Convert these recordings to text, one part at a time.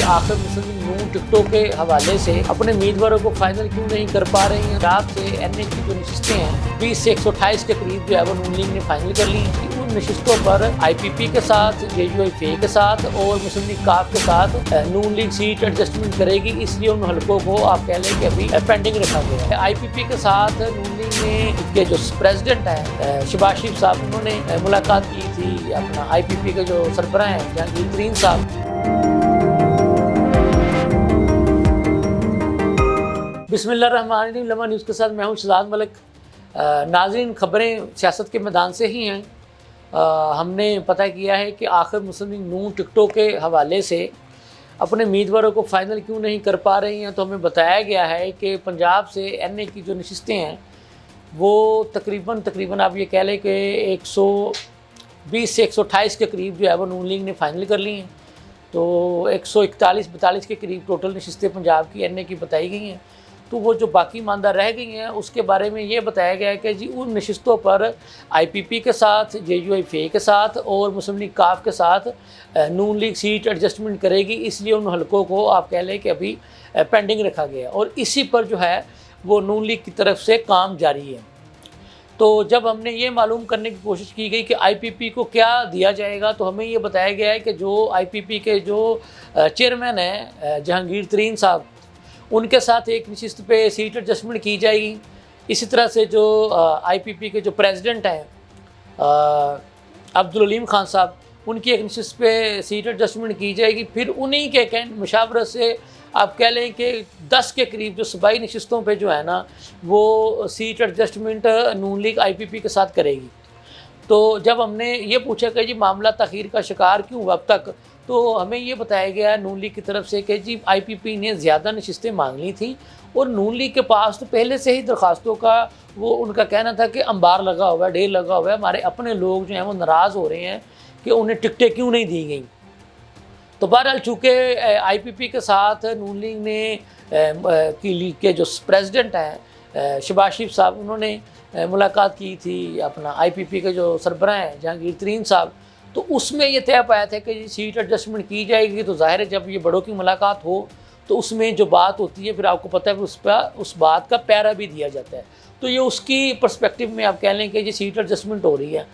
आखिर मुस्लिम नून टिकटों के हवाले से अपने उम्मीदवारों को फाइनल क्यों नहीं कर पा रही हैं। पंजाब से एनए की जो नशिस्तें हैं 20 से 128 के करीब जो है वो नून लीग ने फाइनल कर ली हैं। उन नशिस्तों पर आईपीपी के साथ, जेयूआईफे के साथ और मुस्लिम लीग काफ के साथ नून लीग सीट एडजस्टमेंट करेगी, इसलिए उन हलकों को आप कह लें कि अभी पेंडिंग रखा गया है। आईपीपी के साथ नून लीग ने के जो प्रेसिडेंट हैं शहबाज शरीफ साहब, उन्होंने मुलाकात की थी अपना आईपीपी के जो सरबराह हैं जहांगीर तरीन साहब। बिस्मिल्लाहिर्रहमानिर्रहीम। लम्हा न्यूज़ के साथ मैं हूं शहजाद मलिक। नाज़रीन, खबरें सियासत के मैदान से ही हैं। हमने पता किया है कि आखिर मुस्लिम लीग नून टिकटों के हवाले से अपने उम्मीदवारों को फाइनल क्यों नहीं कर पा रही हैं। तो हमें बताया गया है कि पंजाब से एनए की जो नशिस्तें हैं वो तकरीबन आप ये कह लें कि 120 से 128 के करीब जो है वो नून लीग ने फाइनल कर ली हैं। तो 141-42 के करीब टोटल नशिस्तें पंजाब की एनए की बताई गई हैं। तो वो जो बाकी मानदा रह गई हैं उसके बारे में ये बताया गया है कि जी उन नशिस्तों पर आईपीपी के साथ, जेयूआईफे के साथ और मुस्लिम लीग काफ के साथ नून लीग सीट एडजस्टमेंट करेगी, इसलिए उन हलकों को आप कह लें कि अभी पेंडिंग रखा गया और इसी पर जो है वो नून लीग की तरफ से काम जारी है। तो जब हमने ये मालूम करने की कोशिश की गई कि आईपीपी को क्या दिया जाएगा, तो हमें ये बताया गया है कि जो आईपीपी के जो चेयरमैन हैं जहांगीर तरीन साहब, उनके साथ एक नशिस्त पे सीट एडजस्टमेंट की जाएगी। इसी तरह से जो आईपीपी के जो प्रेसिडेंट हैं अब्दुल अलीम खान साहब, उनकी एक नशिस्त पे सीट एडजस्टमेंट की जाएगी। फिर उन्हीं के मुशावरत से आप कह लें कि 10 के करीब जो सूबाई नशिस्तों पे जो है ना वो सीट एडजस्टमेंट नून लीग आईपीपी के साथ करेगी। तो जब हमने ये पूछा कि जी मामला तख़ीर का शिकार क्यों हुआ अब तक, तो हमें ये बताया गया नून लीग की तरफ से कि जी आईपीपी ने ज़्यादा नशिस्तें मांग ली थी और नून लीग के पास तो पहले से ही दरख्वास्तों का वो उनका कहना था कि अंबार लगा हुआ है, ढेर लगा हुआ है, हमारे अपने लोग जो हैं वो नाराज़ हो रहे हैं कि उन्हें टिकटें क्यों नहीं दी गई। तो बहरहाल चूँकि आईपीपी के साथ नून लीग ने की लीग के जो प्रेसिडेंट हैं शहबाज शरीफ साहब, उन्होंने मुलाकात की थी अपना आईपीपी के जो सरबराह हैं जहांगीर तरीन साहब। तो उसमें ये तय पाया था कि सीट एडजस्टमेंट की जाएगी। तो ज़ाहिर है जब ये बड़ों की मुलाकात हो तो उसमें जो बात होती है फिर आपको पता है उस बात का पैरा भी दिया जाता है। तो ये उसकी पर्सपेक्टिव में आप कह लें कि ये सीट एडजस्टमेंट हो रही है।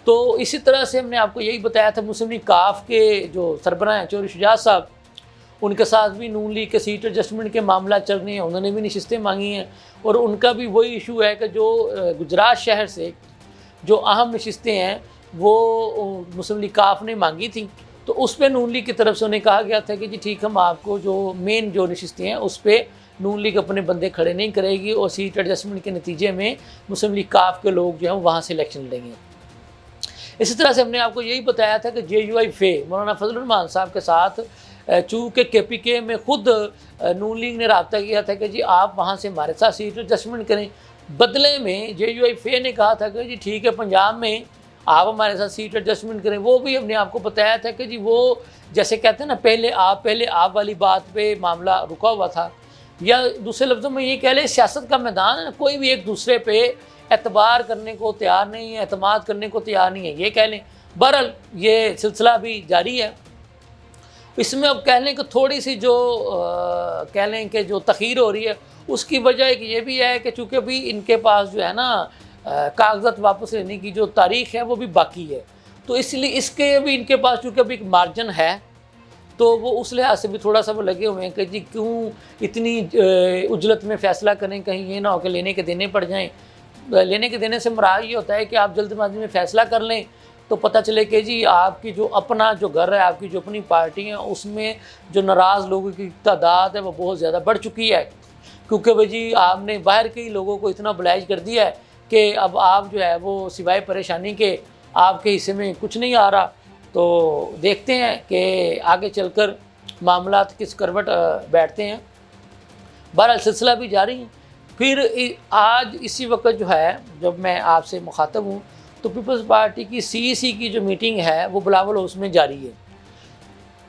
तो इसी तरह से हमने आपको यही बताया था मुस्लिम लीग काफ के जो सरबराह हैं चौधरी शुजात साहब, उनके साथ भी नून लीग के सीट एडजस्टमेंट के मामला चल रहे हैं, उन्होंने भी नशिस्तें मांगी हैं और उनका भी वही इशू है कि जो गुजरात शहर से जो अहम नशिस्तें हैं वो मुस्लिम लीग काफ ने मांगी थी। तो उस पर नून लीग की तरफ से उन्हें कहा गया था कि जी ठीक, हम आपको जो मेन जो नशिस्तें हैं उस पर नून लीग अपने बंदे खड़े नहीं करेगी और सीट एडजस्टमेंट के नतीजे में मुस्लिम लीग काफ के लोग जो हैं वहाँ से इलेक्शन लड़ेंगे। इसी तरह से हमने आपको यही बताया था कि जेयूआईफे मौलाना फजल रहमान साहब के साथ चूँकि केपीके में खुद नून लीग ने रब्ता किया था कि जी आप वहाँ से हमारे साथ सीट एडजस्टमेंट करें। बदले में जेयूआईफे ने कहा था कि जी ठीक है, पंजाब में आप हमारे साथ सीट एडजस्टमेंट करें। वो भी हमने आपको बताया था कि जी वो जैसे कहते हैं ना पहले आप वाली बात पे मामला रुका हुआ था, या दूसरे लफ्ज़ों में ये कह लें सियासत का मैदान है ना, कोई भी एक दूसरे पे एतबार करने को तैयार नहीं है, एतमाद करने को तैयार नहीं है, ये कह लें। बहरहाल ये सिलसिला भी जारी है। इसमें अब कह लें कि थोड़ी सी जो कह लें कि जो तख़ीर हो रही है उसकी वजह एक ये भी है कि चूँकि अभी इनके पास जो है ना कागज़ात वापस लेने की जो तारीख़ है वो भी बाकी है। तो इसलिए इसके भी इनके पास चूँकि अभी एक मार्जिन है तो वो उस लिहाज से भी थोड़ा सा वो लगे हुए हैं कि जी क्यों इतनी उजलत में फ़ैसला करें, कहीं ये ना हो कि लेने के देने पड़ जाएँ। लेने के देने से मुराद ये होता है कि आप जल्दबाजी में फ़ैसला कर लें तो पता चले कि जी आपकी जो अपना जो घर है, आपकी जो अपनी पार्टी है, उसमें जो नाराज़ लोगों की तादाद है वो बहुत ज़्यादा बढ़ चुकी है। क्योंकि भाई जी आपने बाहर के ही लोगों को इतना ब्लाइज कर दिया है कि अब आप जो है वो सिवाय परेशानी के आपके हिस्से में कुछ नहीं आ रहा। तो देखते हैं कि आगे चलकर मामला किस करवट बैठते हैं। बहरहाल सिलसिला भी जारी है। फिर आज इसी वक्त जो है जब मैं आपसे मुखातब हूँ तो पीपल्स पार्टी की सीईसी की जो मीटिंग है वो बिलावल हाउस में जारी है।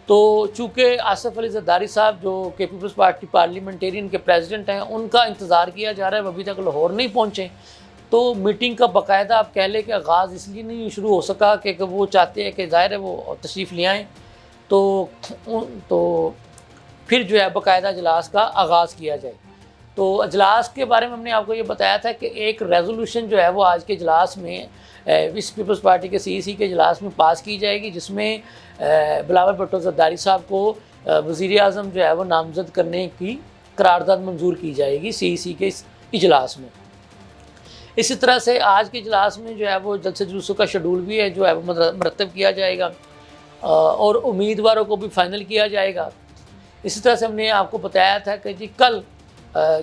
तो चूँकि आसिफ अली ज़रदारी साहब जो कि पीपल्स पार्टी पार्लियामेंटेरियन के प्रेसिडेंट हैं, उनका इंतज़ार किया जा रहा है, वो अभी तक लाहौर नहीं पहुँचे। तो मीटिंग का बाकायदा आप कह लें कि आगाज़ इसलिए नहीं शुरू हो सका कि वो चाहते हैं कि ज़ाहिर है वो तशरीफ़ ले आएँ। तो फिर जो है बाकायदा अजलास का आगाज़ किया जाए। तो अजलास के बारे में हमने आपको ये बताया था कि एक रेजोल्यूशन जो है वो आज के इजलास में इस पीपल्स पार्टी के CEC के इजलास में पास की जाएगी, जिसमें बिलावल भुट्टो ज़रदारी साहब को वज़ीर आज़म जो है वो नामज़द करने की करारदाद मंजूर की जाएगी CEC के इस इजलास में। इसी तरह से आज के इजलास में जो है वो जलसे जुलूसों का शेड्यूल भी है जो है वो मरतब किया जाएगा और उम्मीदवारों को भी फाइनल किया जाएगा। इसी तरह से हमने आपको बताया था कि जी कल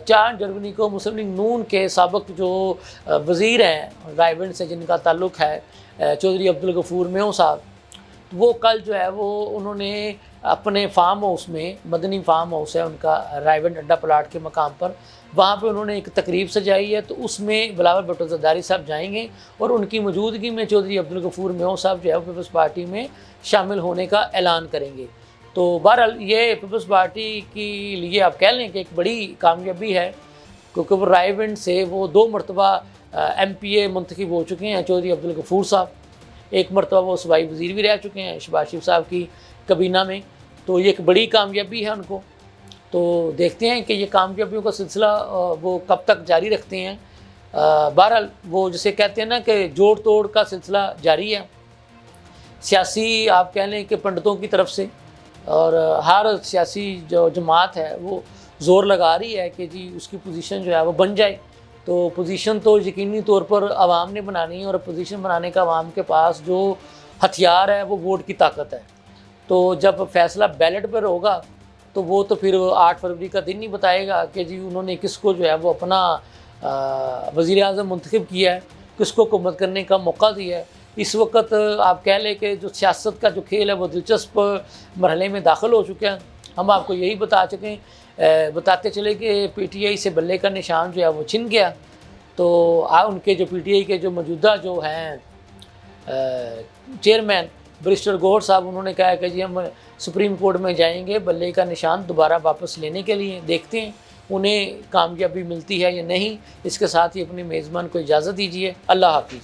4 जनवरी को मुस्लिम लीग नून के साबिक़ जो वज़ीर हैं रायबंद से जिनका ताल्लुक़ है चौधरी अब्दुल गफूर मेओं साहब, वो कल जो है वो उन्होंने अपने फार्म हाउस में, मदनी फार्म हाउस है उनका रायबंद अड्डा प्लाट के मकाम पर, वहाँ पे उन्होंने एक तकरीब सजाई है। तो उसमें बिलावल भुट्टो ज़रदारी साहब जाएंगे और उनकी मौजूदगी में चौधरी अब्दुल गफूर मेओं साहब जो है पीपल्स पार्टी में शामिल होने का ऐलान करेंगे। तो बहरहाल ये पीपल्स पार्टी के लिए आप कह लें कि एक बड़ी कामयाबी है, क्योंकि वो रायबंद से वो 2 मरतबा MPA मुंतखब हो चुके हैं चौधरी अब्दुल गफूर साहब, 1 मरतबा वो सूबाई वज़ीर भी रह चुके हैं शहबाज शरीफ साहब की कबीना में। तो ये एक बड़ी कामयाबी है उनको। तो देखते हैं कि ये कामयाबियों का सिलसिला वो कब तक जारी रखते हैं। बहरहाल वो जिसे कहते हैं ना कि जोड़ तोड़ का सिलसिला जारी है सियासी आप कह लें कि पंडितों की तरफ से, और हर सियासी जो जमात है वो ज़ोर लगा रही है कि जी उसकी पोजीशन जो है वो बन जाए। तो पोजीशन तो यकीनी तौर पर आवाम ने बनानी है, और पोजीशन बनाने का आवाम के पास जो हथियार है वो वोट की ताकत है। तो जब फैसला बैलेट पर होगा तो वो तो फिर 8 फरवरी का दिन ही बताएगा कि जी उन्होंने किसको जो है वो अपना वज़ीर आज़म मुंतखब किया है, किसको हुकूमत करने का मौका दिया है। इस वक्त आप कह लें कि जो सियासत का जो खेल है वो दिलचस्प मरहले में दाखिल हो चुके हैं। हम आपको यही बताते चले कि PTI से बल्ले का निशान जो है वो छिन गया। तो उनके जो PTI के जो मौजूदा जो हैं चेयरमैन बैरिस्टर गौहर साहब, उन्होंने कहा कि जी हम सुप्रीम कोर्ट में जाएंगे बल्ले का निशान दोबारा वापस लेने के लिए। देखते हैं उन्हें कामयाबी मिलती है या नहीं। इसके साथ ही अपने मेज़बान को इजाज़त दीजिए। अल्लाह हाफिज़।